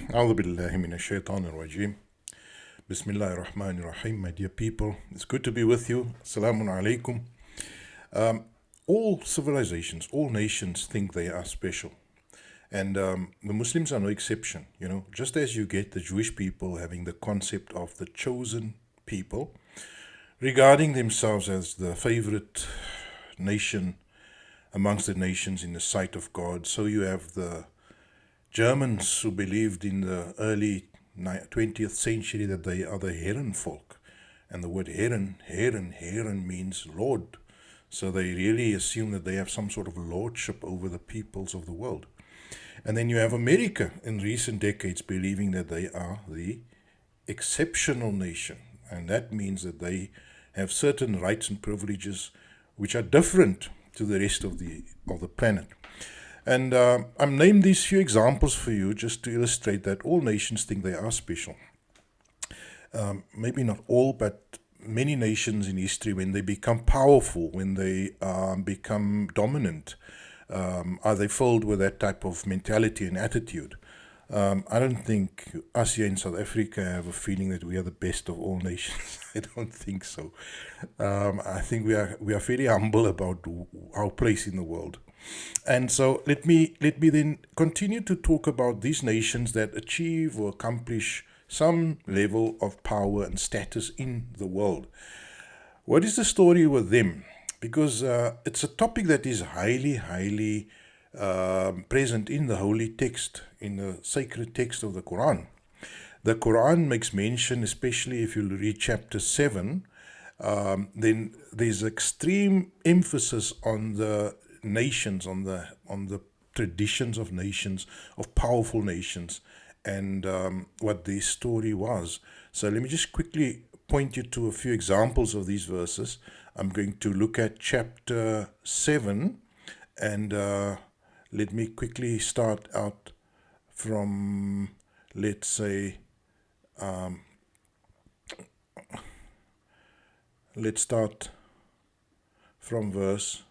أعوذ بالله من الشيطان الرجيم. Bismillah ar-Rahman ar-Rahim. My dear people, it's good to be with you. Assalamu alaikum. All civilizations, all nations think they are special. And the Muslims are no exception. Just as you get the Jewish people having the concept of the chosen people, regarding themselves as the favorite nation amongst the nations in the sight of God, so you have the Germans who believed in the early 20th century that they are the Herren folk. And the word Herren means Lord. So they really assume that they have some sort of lordship over the peoples of the world. And then you have America in recent decades believing that they are the exceptional nation. And that means that they have certain rights and privileges which are different to the rest of the planet. And I've named these few examples for you just to illustrate that all nations think they are special. Maybe not all, but many nations in history, when they become powerful, when they become dominant, are they filled with that type of mentality and attitude? I don't think us here in South Africa have a feeling that we are the best of all nations. I don't think so. I think we are fairly humble about our place in the world. And so let me then continue to talk about these nations that achieve or accomplish some level of power and status in the world. What is the story with them? Because it's a topic that is highly present in the holy text, in the sacred text of the Qur'an. The Qur'an makes mention, especially if you read chapter 7, then there's extreme emphasis on the nations, on the traditions of nations, of powerful nations, and what their story was. So let me just quickly point you to a few examples of these verses. I'm going to look at chapter 7, and let me quickly start out from, let's say, let's start from verse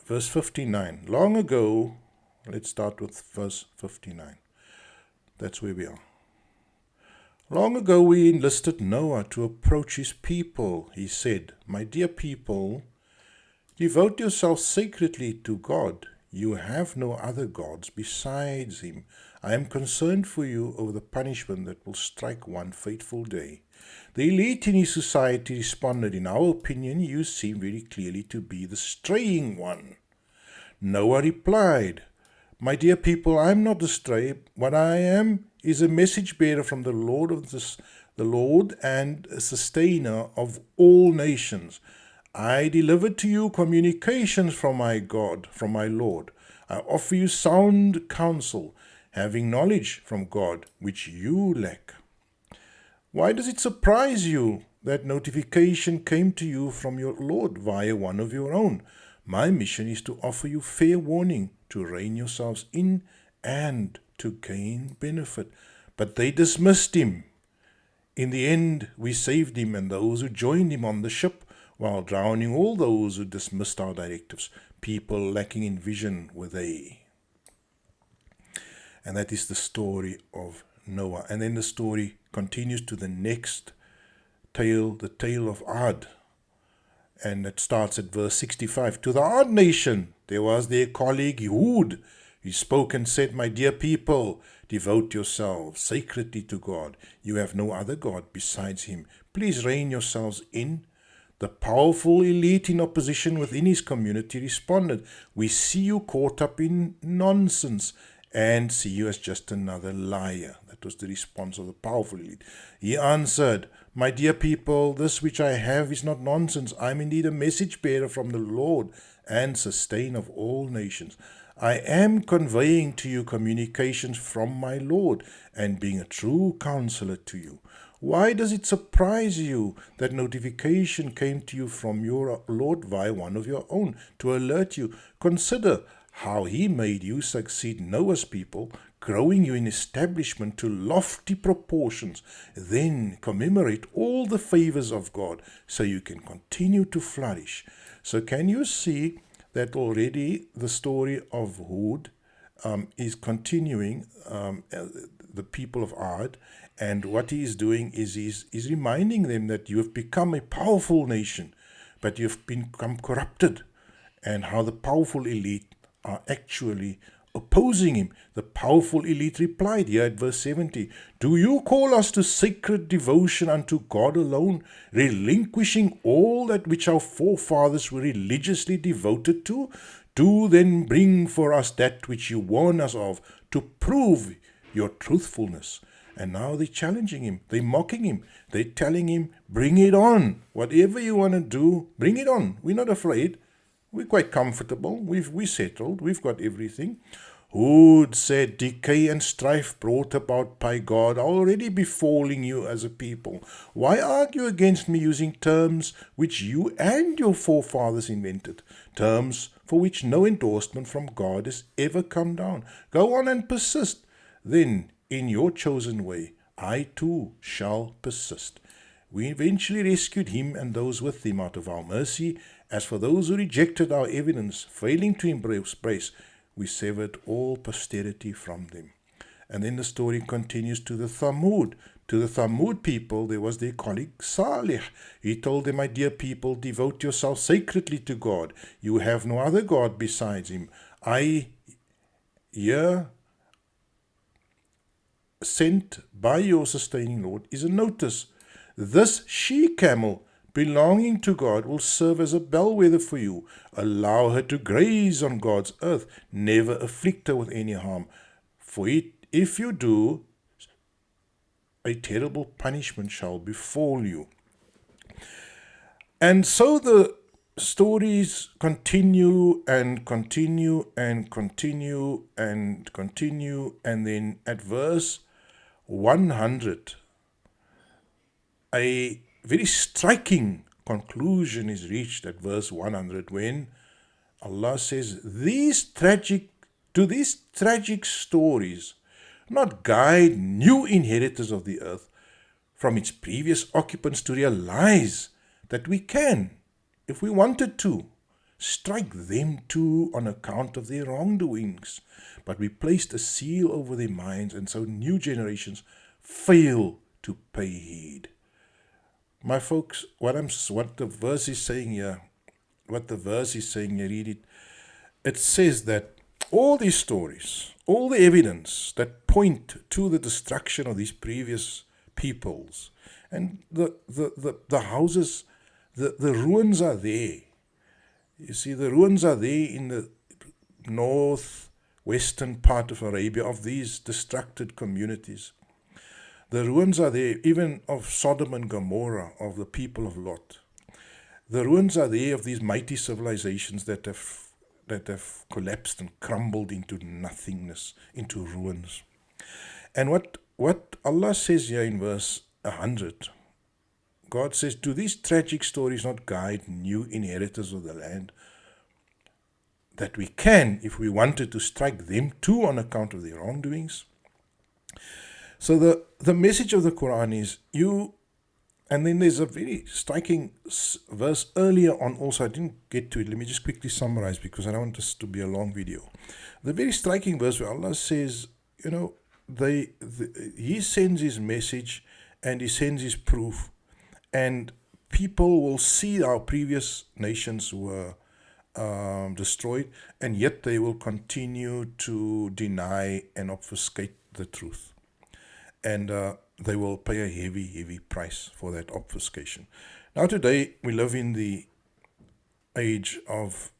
59. Long ago, let's start with verse 59. That's where we are. Long ago we enlisted Noah to approach his people. He said, "My dear people, devote yourselves sacredly to God. You have no other gods besides him. I am concerned for you over the punishment that will strike one fateful day." The elite in his society responded, "In our opinion, you seem very clearly to be the straying one." Noah replied, "My dear people, I am not astray. What I am is a message bearer from the Lord and a sustainer of all nations. I delivered to you communications from my God, from my Lord. I offer you sound counsel, having knowledge from God, which you lack. Why does it surprise you that notification came to you from your Lord via one of your own? My mission is to offer you fair warning, to rein yourselves in, and to gain benefit." But they dismissed him. In the end, we saved him and those who joined him on the ship, while drowning all those who dismissed our directives. People lacking in vision were they. And that is the story of Noah. And then the story continues to the next tale, the tale of Ad. And it starts at verse 65. To the Ad nation, there was their colleague Hud. He spoke and said, "My dear people, devote yourselves sacredly to God. You have no other God besides him. Please rein yourselves in." The powerful elite in opposition within his community responded, "We see you caught up in nonsense and see you as just another liar." That was the response of the powerful elite. He answered, "My dear people, this which I have is not nonsense. I am indeed a message bearer from the Lord and sustainer of all nations. I am conveying to you communications from my Lord and being a true counselor to you. Why does it surprise you that notification came to you from your Lord via one of your own to alert you? Consider how he made you succeed Noah's people, growing you in establishment to lofty proportions. Then commemorate all the favors of God so you can continue to flourish. So can you see that already the story of Hud is continuing, the people of Ad, and what he is doing is he's reminding them that you have become a powerful nation, but you've become corrupted, and how the powerful elite are actually opposing him. The powerful elite replied here at verse 70, "Do you call us to sacred devotion unto God alone, relinquishing all that which our forefathers were religiously devoted to? Do then bring for us that which you warn us of, to prove your truthfulness." And now they're challenging him, they're mocking him, they're telling him, bring it on. Whatever you want to do, bring it on. We're not afraid. We're quite comfortable. We're settled. We've got everything. Hud said, "Decay and strife brought about by God are already befalling you as a people. Why argue against me using terms which you and your forefathers invented? Terms for which no endorsement from God has ever come down. Go on and persist. Then, in your chosen way, I too shall persist." We eventually rescued him and those with him out of our mercy. As for those who rejected our evidence, failing to embrace, we severed all posterity from them. And then the story continues to the Thamud. To the Thamud people, there was their colleague Salih. He told them, "My dear people, devote yourselves sacredly to God. You have no other God besides him. I here sent by your sustaining Lord is a notice. This she-camel belonging to God will serve as a bellwether for you. Allow her to graze on God's earth. Never afflict her with any harm. For if you do, a terrible punishment shall befall you." And so the stories continue and continue and continue and continue. And then at verse 100, a very striking conclusion is reached at verse 100 when Allah says, these tragic stories not guide new inheritors of the earth from its previous occupants to realize that we can, if we wanted to, strike them too on account of their wrongdoings. But we placed a seal over their minds, and so new generations fail to pay heed. My folks, what the verse is saying here, read it. It says that all these stories, all the evidence that point to the destruction of these previous peoples, and the houses, the ruins are there. You see, the ruins are there in the northwestern part of Arabia of these destructed communities. The ruins are there even of Sodom and Gomorrah, of the people of Lot. The ruins are there of these mighty civilizations that have collapsed and crumbled into nothingness, into ruins. And what Allah says here in verse 100, God says, "Do these tragic stories not guide new inheritors of the land, that we can, if we wanted, to strike them too on account of their wrongdoings?" So the message of the Qur'an is and then there's a very striking verse earlier on also. I didn't get to it. Let me just quickly summarize because I don't want this to be a long video. The very striking verse where Allah says, He sends His message and He sends His proof, and people will see our previous nations were destroyed, and yet they will continue to deny and obfuscate the truth. And they will pay a heavy, heavy price for that obfuscation. Now today, we live in the age of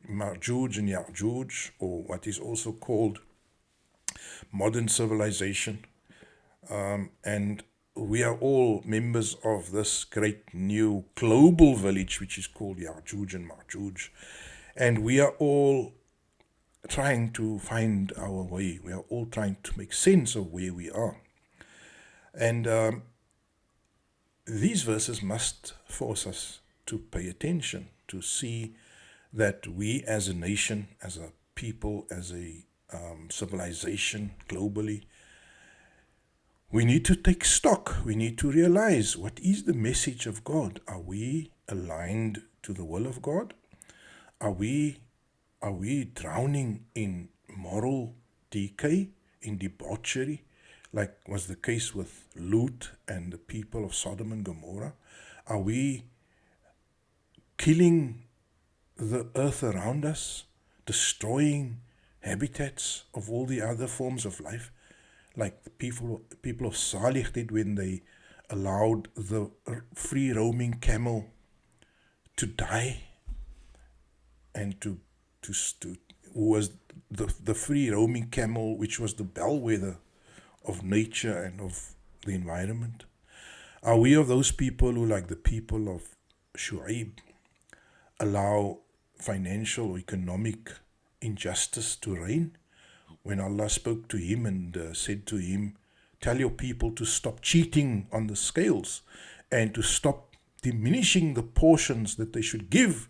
Marjuj and Yajuj, or what is also called modern civilization. And we are all members of this great new global village, which is called Yajuj and Marjuj. And we are all trying to find our way. We are all trying to make sense of where we are. And these verses must force us to pay attention, to see that we as a nation, as a people, as a civilization globally, we need to take stock. We need to realize, what is the message of God? Are we aligned to the will of God? Are we drowning in moral decay, in debauchery, like was the case with Lut and the people of Sodom and Gomorrah? Are we killing the earth around us, destroying habitats of all the other forms of life, like the people of Salih did when they allowed the free roaming camel to die, and who was the free roaming camel, which was the bellwether of nature and of the environment? Are we of those people who, like the people of Shu'aib, allow financial or economic injustice to reign? When Allah spoke to him and said to him, tell your people to stop cheating on the scales and to stop diminishing the portions that they should give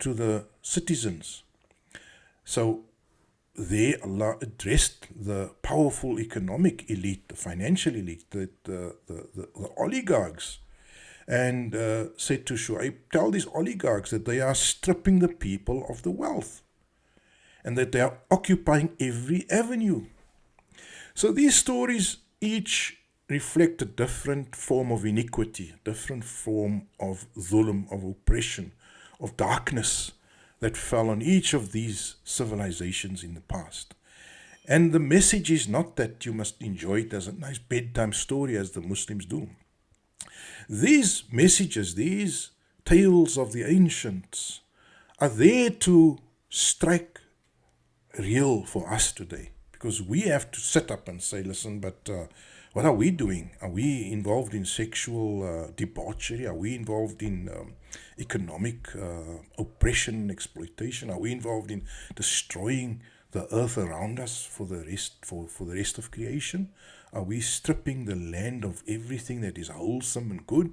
to the citizens. So there Allah addressed the powerful economic elite, the financial elite, the oligarchs, and said to Shu'aib, tell these oligarchs that they are stripping the people of the wealth and that they are occupying every avenue. So these stories each reflect a different form of iniquity, a different form of zulm, of oppression, of darkness that fell on each of these civilizations in the past. And the message is not that you must enjoy it as a nice bedtime story as the Muslims do. These messages, these tales of the ancients, are there to strike real for us today, because we have to sit up and say, listen, but what are we doing? Are we involved in sexual debauchery? Are we involved in economic oppression and exploitation? Are we involved in destroying the earth around us for the rest of creation? Are we stripping the land of everything that is wholesome and good?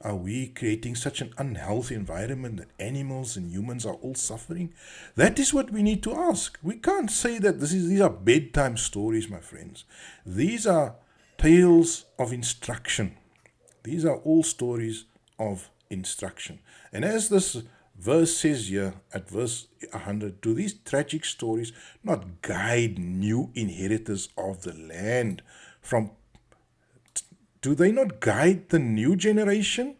Are we creating such an unhealthy environment that animals and humans are all suffering? That is what we need to ask. We can't say that these are bedtime stories, my friends. These are tales of instruction. These are all stories of instruction. And as this verse says here at verse 100, do these tragic stories not guide new inheritors of the land do they not guide the new generation?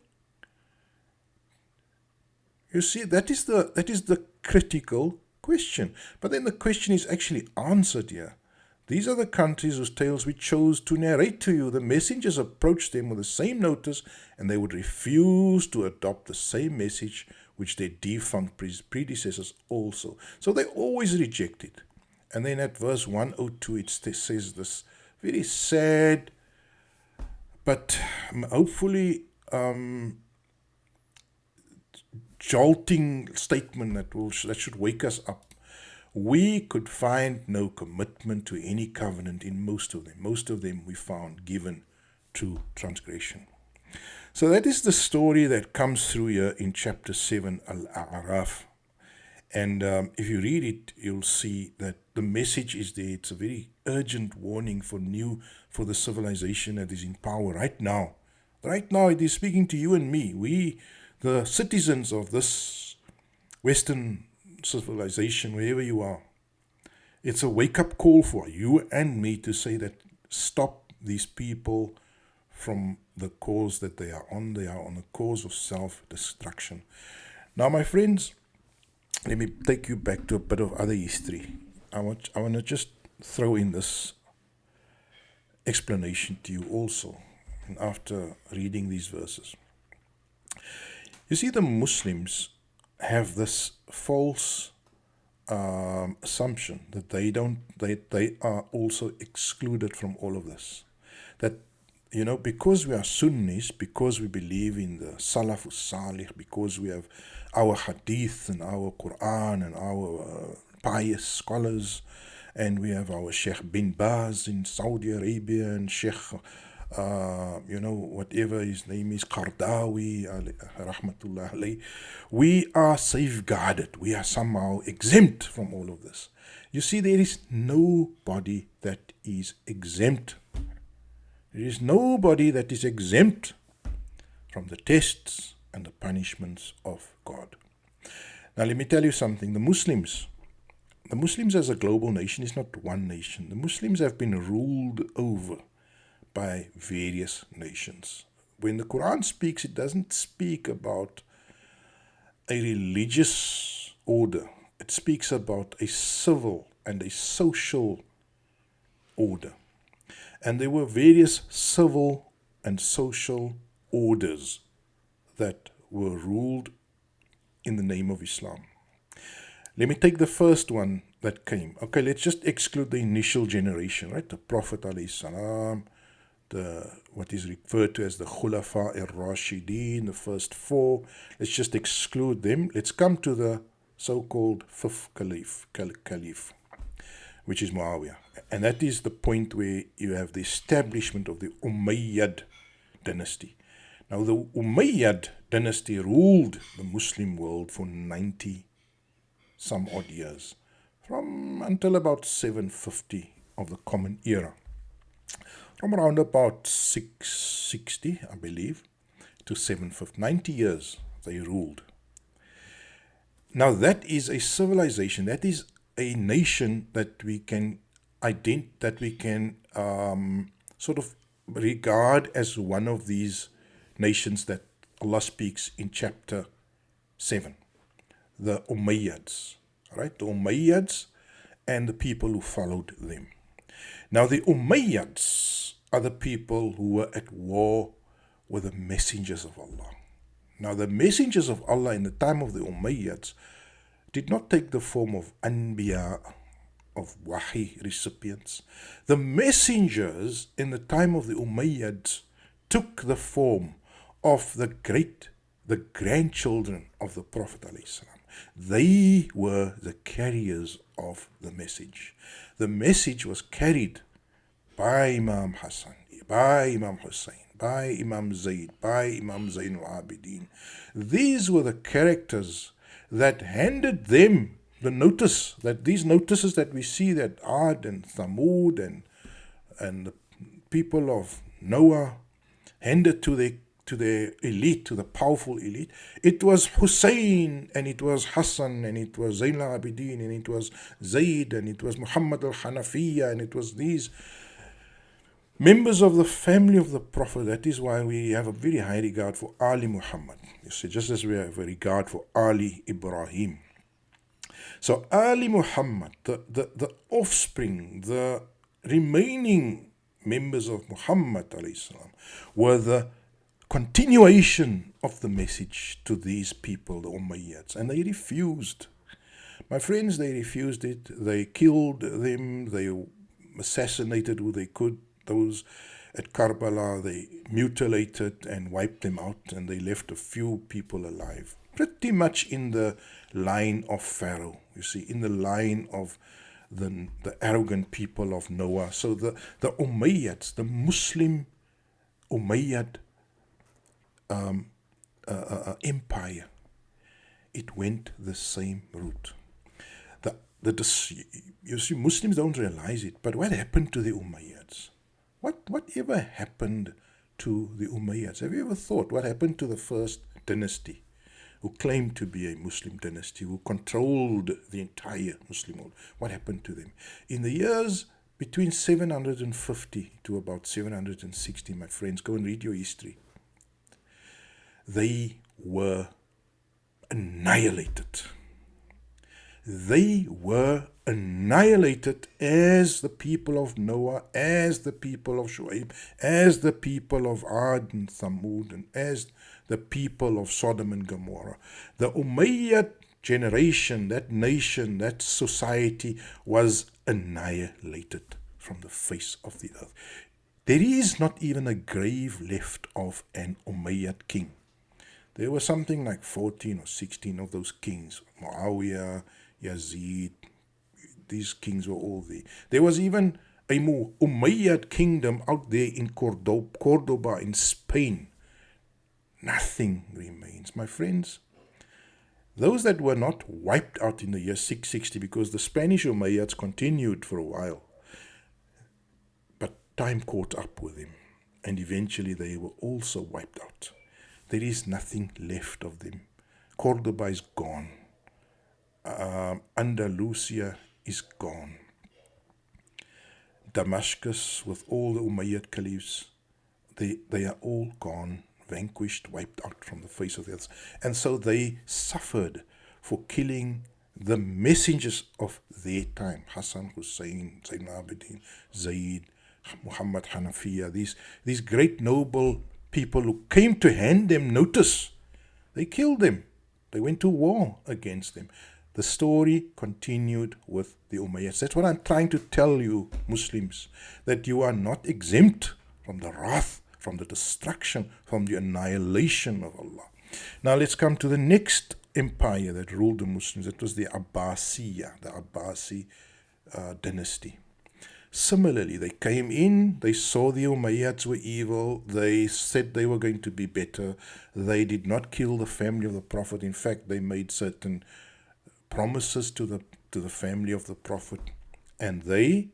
You see, that is the critical question. But then the question is actually answered here. These are the countries whose tales we chose to narrate to you. The messengers approached them with the same notice, and they would refuse to adopt the same message which their defunct predecessors also. So they always reject it. And then at verse 102 it says this very sad, but hopefully jolting statement that should wake us up. We could find no commitment to any covenant in most of them. Most of them we found given to transgression. So that is the story that comes through here in chapter 7, Al-A'raf. And if you read it, you'll see that the message is there. It's a very urgent warning for the civilization that is in power right now. Right now it is speaking to you and me. We, the citizens of this Western civilization, wherever you are. It's a wake-up call for you and me to say that stop these people from the course that they are on. They are on a course of self-destruction. Now, my friends, let me take you back to a bit of other history. I want to just throw in this explanation to you also, after reading these verses. You see, the Muslims have this false assumption that they are also excluded from all of this. That, because we are Sunnis, because we believe in the Salafus Salih, because we have our Hadith and our Qur'an and our pious scholars, and we have our Sheikh bin Baz in Saudi Arabia and Sheikh whatever his name is, Qardawi, rahmatullah alayh, we are safeguarded. We are somehow exempt from all of this. You see, there is nobody that is exempt. There is nobody that is exempt from the tests and the punishments of God. Now, let me tell you something. The Muslims as a global nation is not one nation. The Muslims have been ruled over by various nations. When the Qur'an speaks, it doesn't speak about a religious order. It speaks about a civil and a social order. And there were various civil and social orders that were ruled in the name of Islam. Let me take the first one that came. Okay, let's just exclude the initial generation, right? The Prophet ﷺ, what is referred to as the Khulafa al-Rashideen, the first four. Let's just exclude them. Let's come to the so-called fifth caliph, which is Muawiyah. And that is the point where you have the establishment of the Umayyad dynasty. Now, the Umayyad dynasty ruled the Muslim world for 90 some odd years, from until about 750 of the Common Era. From around about 660, I believe, to 750. 90 years they ruled. Now, that is a civilization, that is a nation that we can sort of regard as one of these nations that Allah speaks in chapter 7. The Umayyads, right? The Umayyads and the people who followed them. Now, the Umayyads are the people who were at war with the messengers of Allah. Now, the messengers of Allah in the time of the Umayyads did not take the form of Anbiya, of Wahi recipients. The messengers in the time of the Umayyads took the form of the grandchildren of the Prophet ﷺ. They were the carriers of the message. The message was carried by Imam Hassan, by Imam Hussein, by Imam Zayd, by Imam Zayn al-Abidin. These were the characters that handed them the notice, that these notices that we see that Ad and Thamud and the people of Noah handed to their elite, to the powerful elite. It was Hussein, and it was Hassan, and it was Zayn al-Abidin, and it was Zayd, and it was Muhammad al-Hanafiya, and it was these members of the family of the Prophet. That is why we have a very high regard for Ali Muhammad. You see, just as we have a regard for Ali Ibrahim. So Ali Muhammad, the offspring, the remaining members of Muhammad ﷺ were the continuation of the message to these people, the Umayyads, and they refused. My friends, they refused it. They killed them. They assassinated who they could. Those at Karbala, they mutilated and wiped them out, and they left a few people alive. Pretty much in the line of Pharaoh, you see, in the line of the arrogant people of Noah. So the Umayyads, the Muslim Umayyad empire, it went the same route. You see, Muslims don't realize it, but what happened to the Umayyads? Whatever happened to the Umayyads? Have you ever thought what happened to the first dynasty, who claimed to be a Muslim dynasty, who controlled the entire Muslim world? What happened to them? In the years between 750 to about 760, my friends, go and read your history. They were annihilated. They were annihilated as the people of Noah, as the people of Shu'aib, as the people of Ad and Thamud, and as the people of Sodom and Gomorrah. The Umayyad generation, that nation, that society was annihilated from the face of the earth. There is not even a grave left of an Umayyad king. There were something like 14 or 16 of those kings. Muawiyah, Yazid, these kings were all there. There was even a Umayyad kingdom out there in Cordoba in Spain. Nothing remains, my friends. Those that were not wiped out in the year 660, because the Spanish Umayyads continued for a while, but time caught up with them, and eventually they were also wiped out. There is nothing left of them. Cordoba is gone. Andalusia is gone. Damascus, with all the Umayyad caliphs, they are all gone, vanquished, wiped out from the face of the earth. And so they suffered for killing the messengers of their time. Hassan, Hussein, Zayn Abidin, Zayd, Muhammad Hanafiya, these great noble people who came to hand them notice. They killed them. They went to war against them. The story continued with the Umayyads. That's what I'm trying to tell you, Muslims, that you are not exempt from the wrath, from the destruction, from the annihilation of Allah. Now let's come to the next empire that ruled the Muslims. It was the Abbasiya, the Abbasi dynasty. Similarly, they came in, they saw the Umayyads were evil, they said they were going to be better. They did not kill the family of the Prophet. In fact, they made certain promises to the family of the Prophet, and they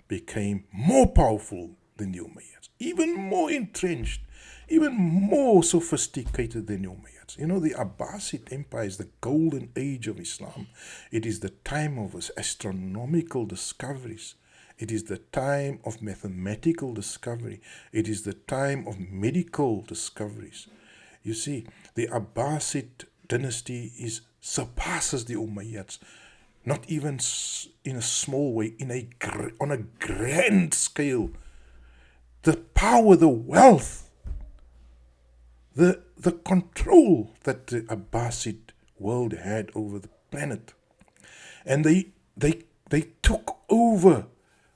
became more powerful than the Umayyads, even more entrenched, even more sophisticated than the Umayyads. You know, the Abbasid Empire is the golden age of Islam. It is the time of astronomical discoveries. It is the time of mathematical discovery. It is the time of medical discoveries. You see, the Abbasid dynasty surpasses the Umayyads, not even in a small way, on a grand scale. The power, the wealth, the control that the Abbasid world had over the planet. And they took over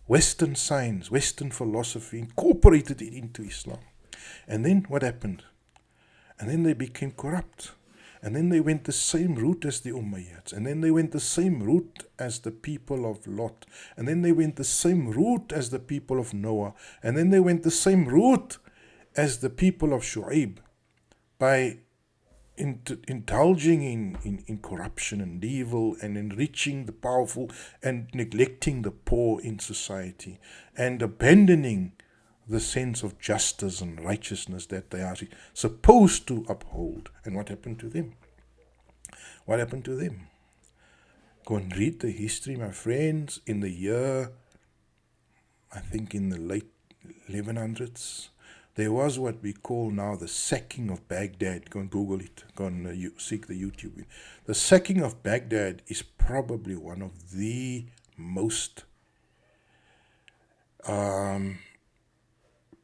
Western science, Western philosophy, incorporated it into Islam. And then what happened? And then they became corrupt. And then they went the same route as the Umayyads. And then they went the same route as the people of Lot. And then they went the same route as the people of Noah. And then they went the same route as the people of Shu'aib, by indulging in corruption and evil, and enriching the powerful and neglecting the poor in society, and abandoning the sense of justice and righteousness that they are supposed to uphold. And what happened to them? What happened to them? Go and read the history, my friends. In the year, I think in the late 1100s, there was what we call now the sacking of Baghdad. Go and Google it. Go and seek the YouTube. The sacking of Baghdad is probably one of the most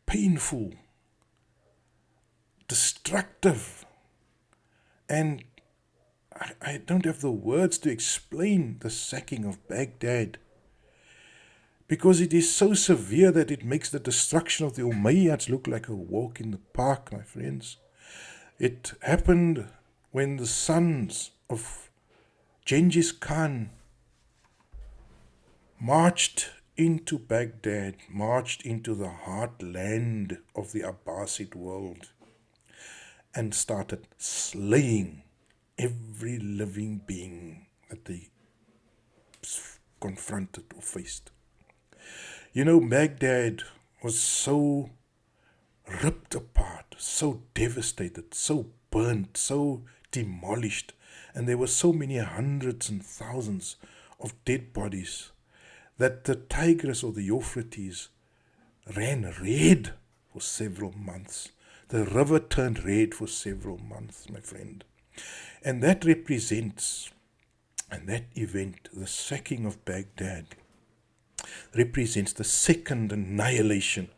painful, destructive, and I don't have the words to explain the sacking of Baghdad, because it is so severe that it makes the destruction of the Umayyads look like a walk in the park, my friends. It happened when the sons of Genghis Khan marched into Baghdad, marched into the heartland of the Abbasid world, and started slaying every living being that they confronted or faced. You know, Baghdad was so ripped apart, so devastated, so burnt, so demolished, and there were so many hundreds and thousands of dead bodies that the Tigris or the Euphrates ran red for several months. The river turned red for several months, my friend. And that represents, and that event, the sacking of Baghdad, represents the second annihilation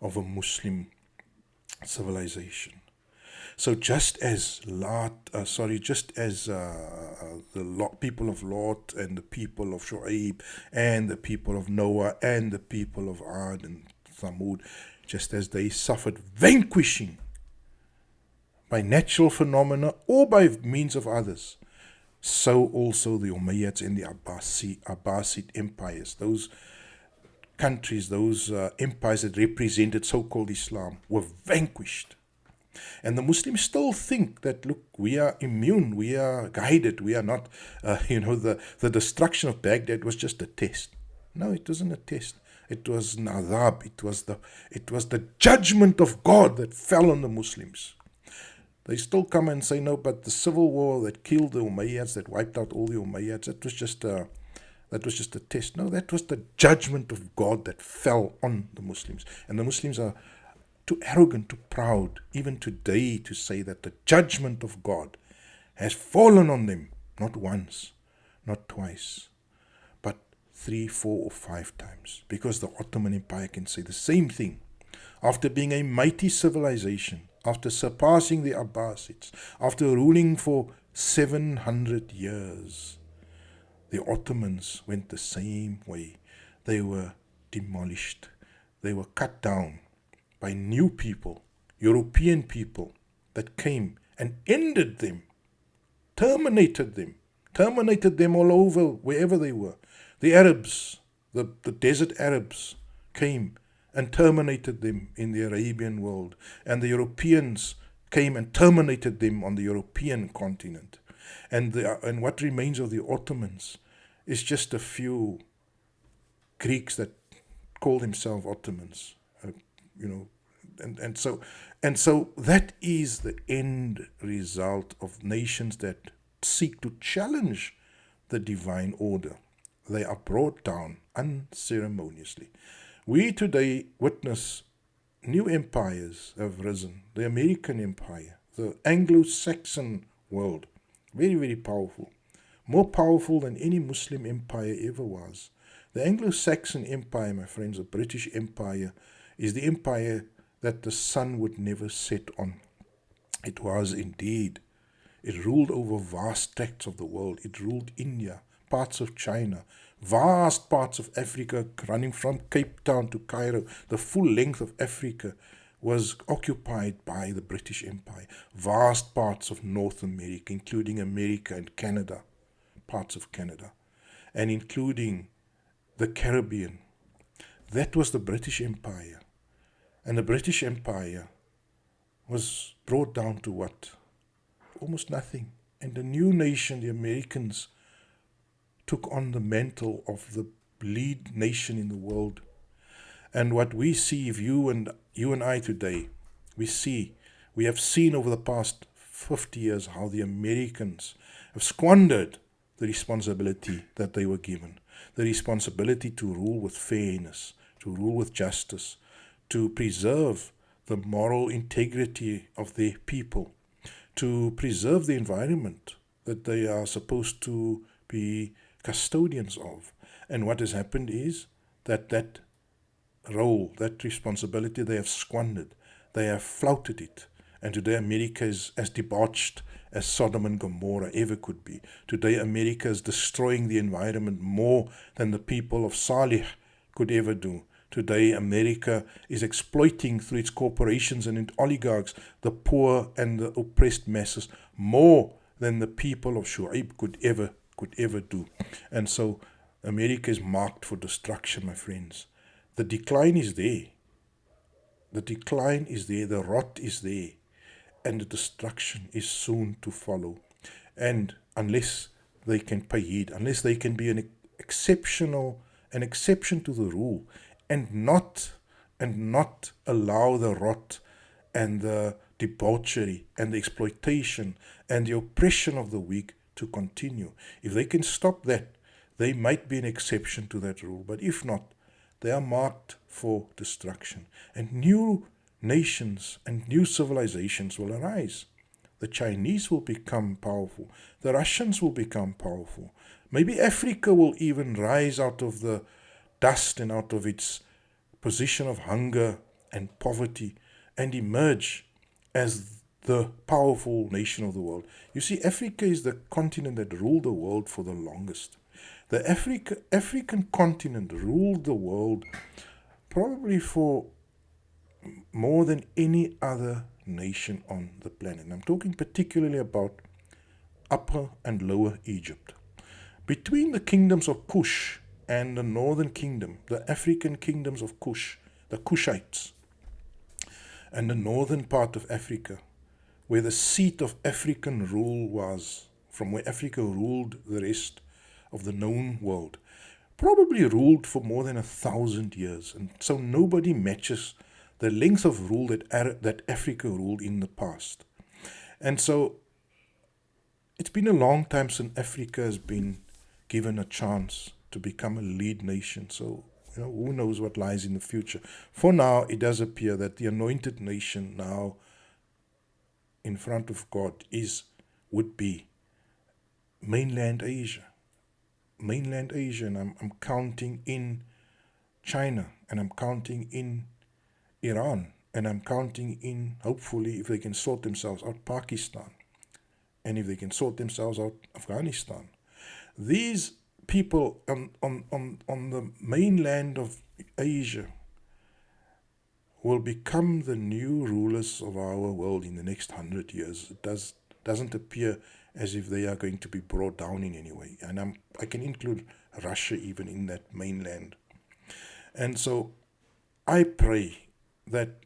of a Muslim civilization. So just as the people of Lot and the people of Shu'aib and the people of Noah and the people of Ad and Thamud, just as they suffered vanquishing by natural phenomena or by means of others, so also the Umayyads and the Abbasid empires, those countries, those empires that represented so-called Islam, were vanquished. And the Muslims still think that, look, we are immune, we are guided, we are not, the destruction of Baghdad was just a test. No, it wasn't a test. It was an adhab. It was the judgment of God that fell on the Muslims. They still come and say, no, but the civil war that killed the Umayyads, that wiped out all the Umayyads, that was just a test. No, that was the judgment of God that fell on the Muslims. And the Muslims are too arrogant, too proud, even today, to say that the judgment of God has fallen on them, not once, not twice, but 3, 4, or 5 times. Because the Ottoman Empire can say the same thing. After being a mighty civilization, after surpassing the Abbasids, after ruling for 700 years, the Ottomans went the same way. They were demolished. They were cut down by new people, European people, that came and ended them, terminated them all over, wherever they were. The Arabs, the desert Arabs, came and terminated them in the Arabian world, and the Europeans came and terminated them on the European continent. And what remains of the Ottomans is just a few Greeks that call themselves Ottomans, and so that is the end result of nations that seek to challenge the divine order. They are brought down unceremoniously. We today witness new empires have risen. The American Empire, the Anglo-Saxon world, very, very powerful. More powerful than any Muslim empire ever was. The Anglo-Saxon Empire, my friends, the British Empire, is the empire that the sun would never set on. It was indeed. It ruled over vast tracts of the world. It ruled India, parts of China, vast parts of Africa, running from Cape Town to Cairo. The full length of Africa was occupied by the British Empire. Vast parts of North America, including America and Canada, parts of Canada, and including the Caribbean. That was the British Empire. And the British Empire was brought down to what? Almost nothing. And the new nation, the Americans, took on the mantle of the lead nation in the world. And what we see, if you and I today, we have seen over the past 50 years how the Americans have squandered the responsibility that they were given. The responsibility to rule with fairness, to rule with justice, to preserve the moral integrity of their people, to preserve the environment that they are supposed to be custodians of. And what has happened is that role, that responsibility, they have squandered. They have flouted it. And today America is as debauched as Sodom and Gomorrah ever could be. Today America is destroying the environment more than the people of Salih could ever do. Today America is exploiting through its corporations and its oligarchs the poor and the oppressed masses more than the people of Shu'aib could ever do. And so America is marked for destruction, my friends. The decline is there. The rot is there. And the destruction is soon to follow. And unless they can pay heed, unless they can be an exception to the rule, and not allow the rot and the debauchery and the exploitation and the oppression of the weak to continue. If they can stop that, they might be an exception to that rule. But if not, they are marked for destruction. And new nations and new civilizations will arise. The Chinese will become powerful. The Russians will become powerful. Maybe Africa will even rise out of the dust and out of its position of hunger and poverty and emerge as the powerful nation of the world. You see, Africa is the continent that ruled the world for the longest. The African continent ruled the world probably for more than any other nation on the planet. And I'm talking particularly about Upper and Lower Egypt. Between the kingdoms of Kush and the northern kingdom, the African kingdoms of Kush, the Kushites, and the northern part of Africa, where the seat of African rule was, from where Africa ruled the rest of the known world, probably ruled for more than 1,000 years. And so nobody matches the length of rule that Africa ruled in the past. And so it's been a long time since Africa has been given a chance to become a lead nation. So, who knows what lies in the future. For now, it does appear that the anointed nation now in front of God would be mainland Asia. Mainland Asia, and I'm counting in China, and I'm counting in Iran, and I'm counting in, hopefully, if they can sort themselves out, Pakistan, and if they can sort themselves out, Afghanistan. These people on the mainland of Asia will become the new rulers of our world in the next 100 years. It doesn't appear as if they are going to be brought down in any way. And I can include Russia even in that mainland. And so I pray that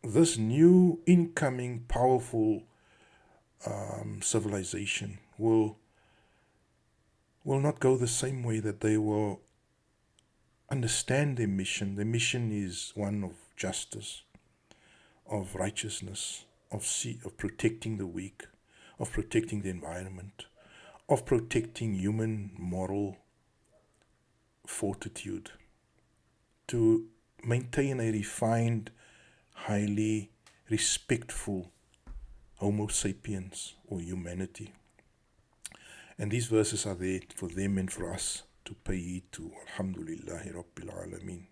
this new incoming powerful civilization will not go the same way, that they will understand their mission. Their mission is one of justice, of righteousness, of protecting the weak, of protecting the environment, of protecting human moral fortitude, to maintain a refined, highly respectful Homo sapiens, or humanity. And these verses are there for them and for us to pay heed to. Alhamdulillahi Rabbil Alameen.